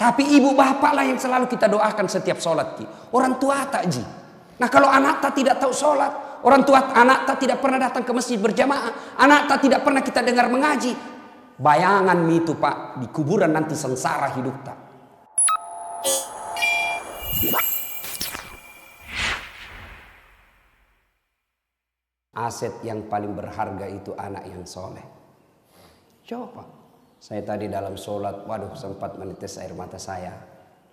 Tapi ibu bapak lah yang selalu kita doakan setiap sholat ki. Orang tua tak ji. Nah kalau anak tak tidak tahu sholat, orang tua anak tak tidak pernah datang ke masjid berjamaah, anak tak tidak pernah kita dengar mengaji, bayangan itu pak, di kuburan nanti sengsara hidup tak. Aset yang paling berharga itu anak yang soleh. Coba, saya tadi dalam sholat, waduh sempat menetes air mata saya.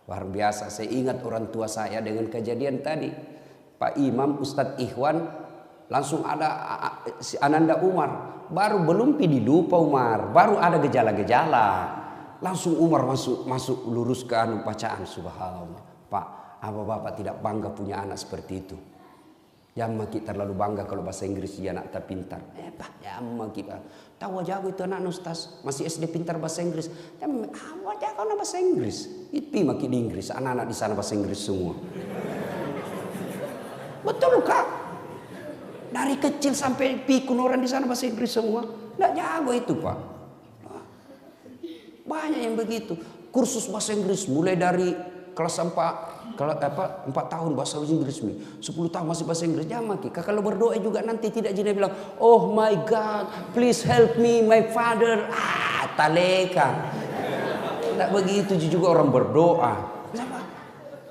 Luar biasa, saya ingat orang tua saya dengan kejadian tadi. Pak Imam, Ustadz Ikhwan, langsung ada si Ananda Umar. Baru belum dilupa Umar, baru ada gejala-gejala. Langsung Umar masuk lurus ke bacaan, subhanallah. Pak, apa bapak tidak bangga punya anak seperti itu? Jamma kita terlalu bangga kalau bahasa Inggris dia anak tak pintar. Pak, jamma kita. Tahu aja itu anak Ustaz, masih SD pintar bahasa Inggris. Jamma, aja kau bahasa Inggris. Itu makin di Inggris, anak-anak di sana bahasa Inggris semua. Betul kak? Dari kecil sampai pikun orang di sana bahasa Inggris semua. Nggak jago itu pak. Banyak yang begitu. Kursus bahasa Inggris mulai dari kelas 4 tahun bahasa Inggris nih, 10 tahun masih bahasa Inggris. Jangan Kak, kalau berdoa juga nanti tidak jadi bilang, oh my God, please help me, my father. Taleka. Tidak begitu juga orang berdoa. Kenapa?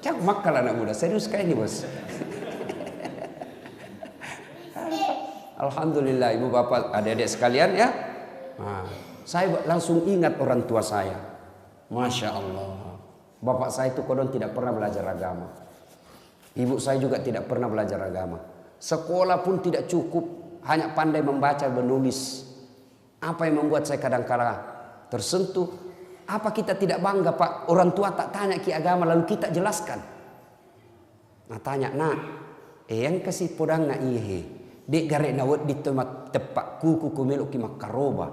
Jangan makal anak muda, serius kayak ini bos. Alhamdulillah ibu bapak adik-adik sekalian ya. Nah, saya langsung ingat orang tua saya. Masya Allah. Bapak saya itu kodon tidak pernah belajar agama. Ibu saya juga tidak pernah belajar agama. Sekolah pun tidak cukup, hanya pandai membaca dan menulis. Apa yang membuat saya kadang-kala tersentuh? Apa kita tidak bangga pak? Orang tua tak tanya ki agama lalu kita jelaskan. Nah tanya, nah, yang kasih podang na ihe. Dek garek nawat di tempat tepak kuku kumeluk ki makaroba.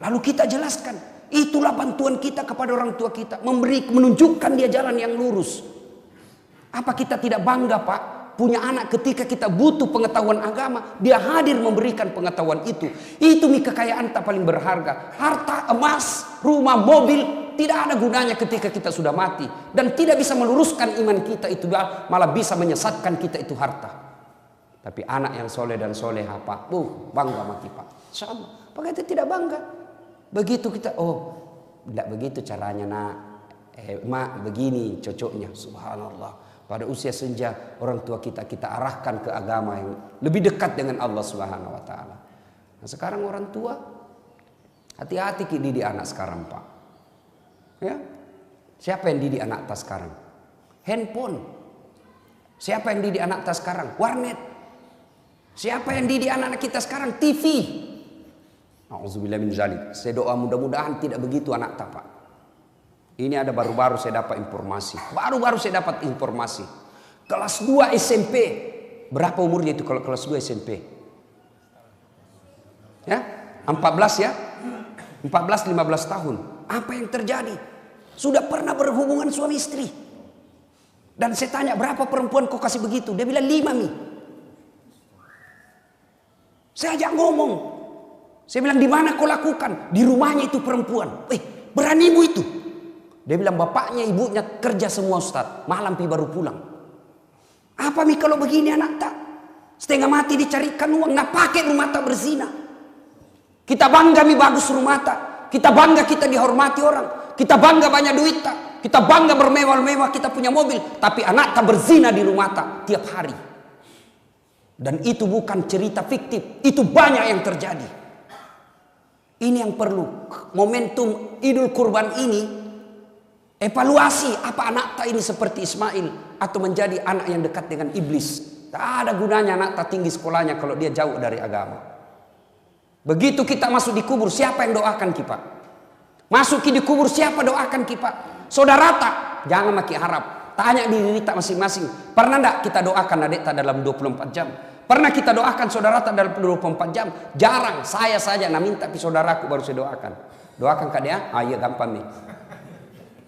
Lalu kita jelaskan. Itulah bantuan kita kepada orang tua kita. Menunjukkan dia jalan yang lurus. Apa kita tidak bangga pak? Punya anak ketika kita butuh pengetahuan agama. Dia hadir memberikan pengetahuan itu. Itu kekayaan tak paling berharga. Harta, emas, rumah, mobil. Tidak ada gunanya ketika kita sudah mati. Dan tidak bisa meluruskan iman kita itu. Malah bisa menyesatkan kita itu harta. Tapi anak yang soleh dan soleha pak. Bangga mati pak. Insyaallah. Pak kita tidak bangga. Begitu kita, oh tidak begitu caranya nak, mak begini cocoknya, subhanallah. Pada usia senja orang tua kita arahkan ke agama yang lebih dekat dengan Allah Subhanahu Wa Taala. Nah sekarang orang tua hati-hati didik anak sekarang pak. Ya, siapa yang didik anak tas sekarang? Handphone. Siapa yang didik anak tas sekarang? Warnet. Siapa yang didik anak kita sekarang? TV. Auzubillah min zalik. Saya doa mudah-mudahan tidak begitu anak tak. Ini ada baru-baru saya dapat informasi. Baru-baru saya dapat informasi. Kelas 2 SMP. Berapa umurnya itu kalau kelas 2 SMP? Ya? 14 ya? 14-15 tahun. Apa yang terjadi? Sudah pernah berhubungan suami istri. Dan saya tanya berapa perempuan kok kasih begitu? Dia bilang 5 mi. Saya ajak ngomong. Saya bilang di mana kau lakukan? Di rumahnya itu perempuan. Beranimu itu? Dia bilang bapaknya ibunya kerja semua Ustaz. Malam baru pulang. Apa mi kalau begini anak tak? Setengah mati dicarikan uang. Nggak pakai rumah tak berzina. Kita bangga mi bagus rumah tak. Kita bangga kita dihormati orang. Kita bangga banyak duit tak. Kita bangga bermewah-mewah kita punya mobil. Tapi anak tak berzina di rumah tak tiap hari. Dan itu bukan cerita fiktif. Itu banyak yang terjadi. Ini yang perlu momentum Idul Kurban ini evaluasi apa anak tak ini seperti Ismail atau menjadi anak yang dekat dengan iblis. Tak ada gunanya anak tak tinggi sekolahnya kalau dia jauh dari agama. Begitu kita masuk di kubur siapa yang doakan kita? Masuk di kubur siapa doakan kita? Saudara tak? Jangan makin harap. Tanya diri tak masing-masing. Pernah enggak kita doakan adik tak dalam 24 jam? Pernah kita doakan saudara tak dalam 24 jam? Jarang, saya saja nak minta tapi saudaraku baru saya doakan. Doakan kak dia? Iya gampang nih.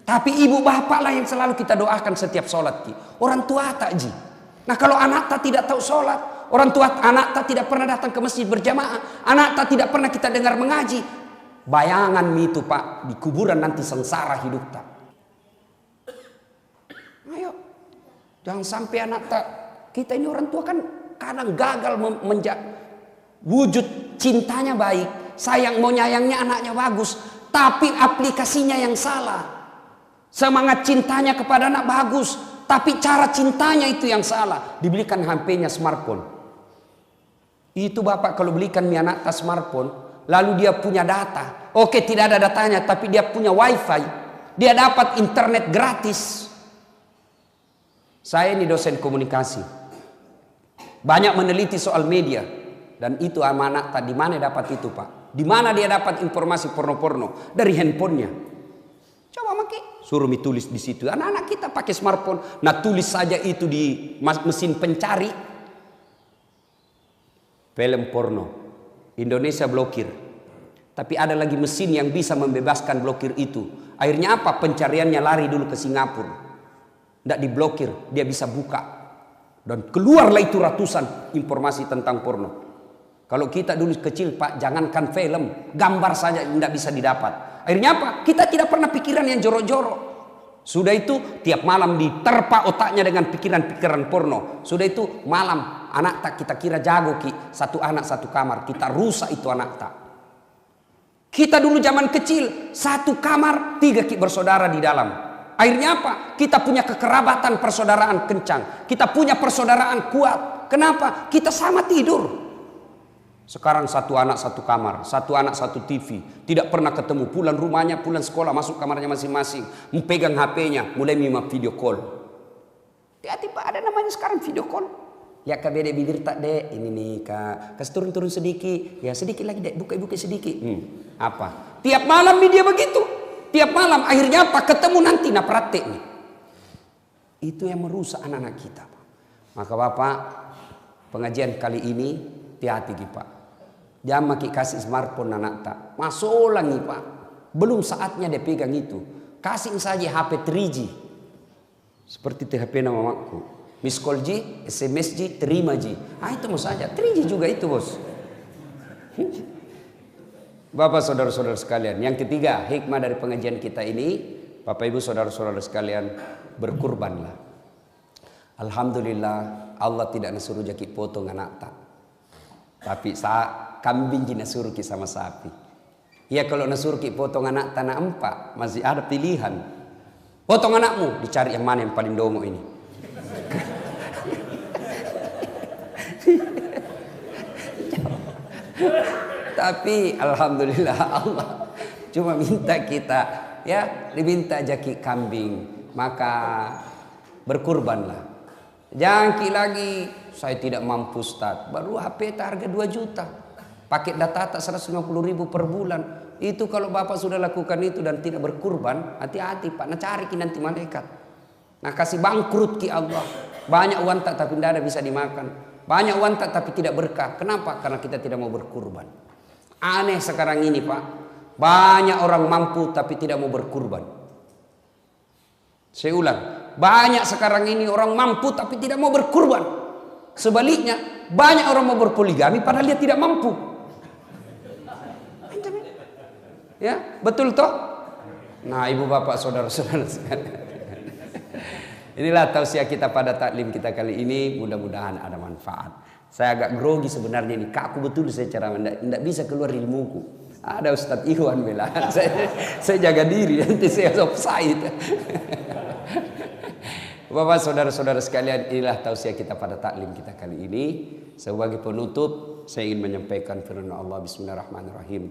Tapi ibu bapak lah yang selalu kita doakan setiap sholat ki. Orang tua tak ji. Nah kalau anak tak tidak tahu sholat, orang tua anak tak tidak pernah datang ke masjid berjamaah, anak tak tidak pernah kita dengar mengaji. Bayangan itu pak, di kuburan nanti sengsara hidup tak. Jangan sampai anak kita ini orang tua kan kadang gagal wujud cintanya baik, sayang mau nyayangnya anaknya bagus, tapi aplikasinya yang salah. Semangat cintanya kepada anak bagus, tapi cara cintanya itu yang salah. Dibelikan HP-nya smartphone. Itu bapak kalau belikan mi anak smartphone, lalu dia punya data. Oke, tidak ada datanya, tapi dia punya wifi. Dia dapat internet gratis. Saya ini dosen komunikasi. Banyak meneliti soal media. Dan itu amanah tak di mana dapat itu, Pak? Di mana dia dapat informasi porno-porno? Dari handphonenya. Coba maki, suruh tulis di situ. Anak-anak kita pakai smartphone, nah tulis saja itu di mesin pencari. Film porno. Indonesia blokir. Tapi ada lagi mesin yang bisa membebaskan blokir itu. Akhirnya apa? Pencariannya lari dulu ke Singapura. Tidak diblokir, dia bisa buka. Dan keluarlah itu ratusan informasi tentang porno. Kalau kita dulu kecil, Pak, jangankan film, gambar saja tidak bisa didapat. Akhirnya apa? Kita tidak pernah pikiran yang jorok-jorok. Sudah itu tiap malam diterpa otaknya dengan pikiran-pikiran porno. Sudah itu malam anak tak kita kira jago ki, satu anak satu kamar, kita rusak itu anak tak. Kita dulu zaman kecil satu kamar 3 ki bersaudara di dalam. Akhirnya apa? Kita punya kekerabatan persaudaraan kencang. Kita punya persaudaraan kuat. Kenapa? Kita sama tidur. Sekarang satu anak satu kamar, satu anak satu TV. Tidak pernah ketemu. Pulang rumahnya, pulang sekolah, masuk kamarnya masing-masing. Memegang HP-nya, mulai mima video call. Hati-hati Pak, ada namanya sekarang video call. Ya kak beda bibir tak dek, ini nih kak. Kasih turun-turun sedikit. Ya sedikit lagi dek, buka-buka sedikit. Apa? Tiap malam dia begitu. Tiap malam akhirnya apa? Ketemu nanti nah praktek nih. Itu yang merusak anak-anak kita. Maka Bapak, pengajian kali ini hati-hati Pak. Jangan maki kasih smartphone anak tak. Masuk lagi Pak. Belum saatnya dia pegang itu. Kasih saja HP 3G. Seperti HP nama mamaku. Miss call G, SMS G, terima G. Ah itu mau saja. 3G juga itu bos. Bapak saudara-saudara sekalian, yang ketiga hikmah dari pengajian kita ini, Bapak Ibu saudara-saudara sekalian, berkurbanlah. Alhamdulillah Allah tidak nasuruh jaki potong anak tak. Tapi kambing jina suruh ki sama sapi. Ya kalau nasuruh ki potong anak tanah empat, masih ada pilihan. Potong anakmu, dicari yang mana yang paling dongo ini. Tapi alhamdulillah Allah cuma minta kita ya diminta jaki kambing, maka berkurbanlah. Jangan lagi saya tidak mampu Ustaz, baru HP harga 2 juta, paket data 150.000 per bulan. Itu kalau Bapak sudah lakukan itu dan tidak berkurban, hati-hati Pak, nah cari ki nanti malaikat. Nah kasih bangkrut ki Allah. Banyak uang tak tapi tidak ada bisa dimakan. Banyak uang tak tapi tidak berkah. Kenapa? Karena kita tidak mau berkurban. Aneh sekarang ini Pak. Banyak orang mampu tapi tidak mau berkurban. Saya ulang. Banyak sekarang ini orang mampu tapi tidak mau berkurban. Sebaliknya banyak orang mau berpoligami padahal dia tidak mampu. Ya betul toh? Nah ibu bapak saudara-saudara sekalian. Inilah tausiah kita pada taklim kita kali ini. Mudah-mudahan ada manfaat. Saya agak grogi sebenarnya ini. Kaku betul saya cara tidak bisa keluar ilmuku. Ada Ustadz Iwan bilang. Saya jaga diri nanti saya offside. Bapak saudara-saudara sekalian, inilah tausiah kita pada taklim kita kali ini. Sebagai penutup saya ingin menyampaikan firman Allah. Bismillahirrahmanirrahim.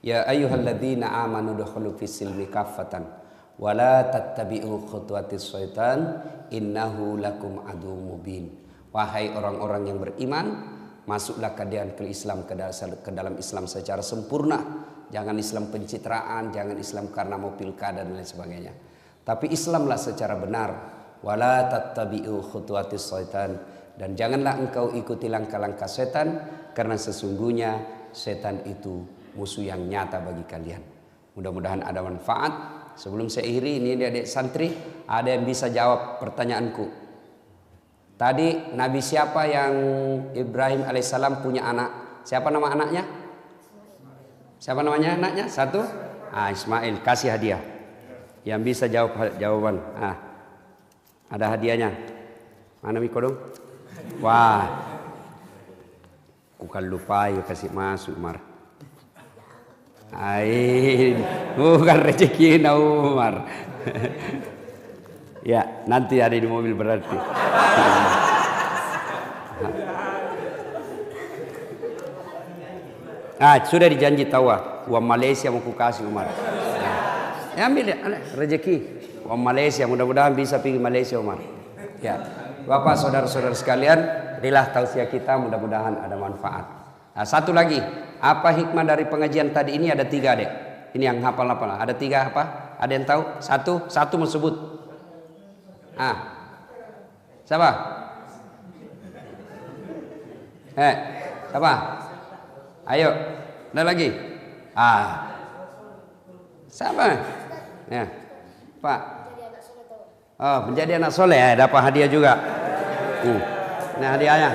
Ya ayyuhalladzina amanu dukhulu fis-silmi kaffatan wala tattabi'u khutuwatis syaitan innahu lakum aduwwum mubin. Wahai orang-orang yang beriman, masuklah kalian ke Islam, ke dalam Islam secara sempurna. Jangan Islam pencitraan, jangan Islam karena mau pilkada dan lain sebagainya. Tapi Islamlah secara benar. Wala tattabi'u khutuwatis syaitan, dan janganlah engkau ikuti langkah-langkah setan, karena sesungguhnya setan itu musuh yang nyata bagi kalian. Mudah-mudahan ada manfaat. Sebelum saya akhiri, ini adik santri, ada yang bisa jawab pertanyaanku. Tadi Nabi siapa yang Ibrahim alaihissalam punya anak? Siapa nama anaknya? Siapa namanya anaknya? Satu? Ismail. Kasih hadiah. Yang bisa jawab jawaban. Ada hadiahnya. Mana Miko dong? Wah. Bukan lupa ya kasih masuk Umar. Bukan rezeki na Umar. Ya, nanti ada di mobil berarti. Sudah dijanji tawa. Uang Malaysia mau ku kasih Umar. Ya ambil ya, rezeki. Uang Malaysia, mudah-mudahan bisa pergi Malaysia Umar. Ya, Bapak saudara-saudara sekalian, inilah tausiah kita, mudah-mudahan ada manfaat. Nah, satu lagi, apa hikmah dari pengajian tadi ini? Ada 3 dek. Ini yang hafal-hafal. Ada 3 apa? Ada yang tahu? Satu mau sebut. Siapa? Siapa? Ayo, ada lagi? Siapa? Ya, Pak. Menjadi anak soleh ya, dapat hadiah juga. Nah hadiahnya.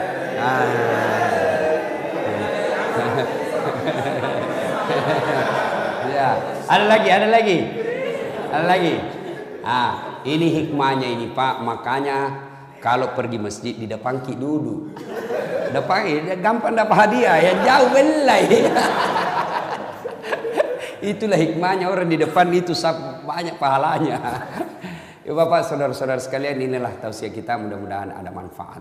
Ya, ada lagi. Ini hikmahnya ini Pak, makanya kalau pergi masjid di depan ki duduk. Depan gampang dapat hadiah, ya jauh belai. Itulah hikmahnya orang di depan itu banyak pahalanya. Ya Bapak saudara-saudara sekalian, inilah tausiah kita, mudah-mudahan ada manfaat.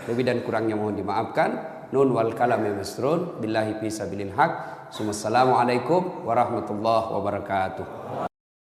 Lebih dan kurangnya mohon dimaafkan. Nun wal kalam masrun billahi fi sabilil haq. Assalamualaikum warahmatullahi wabarakatuh.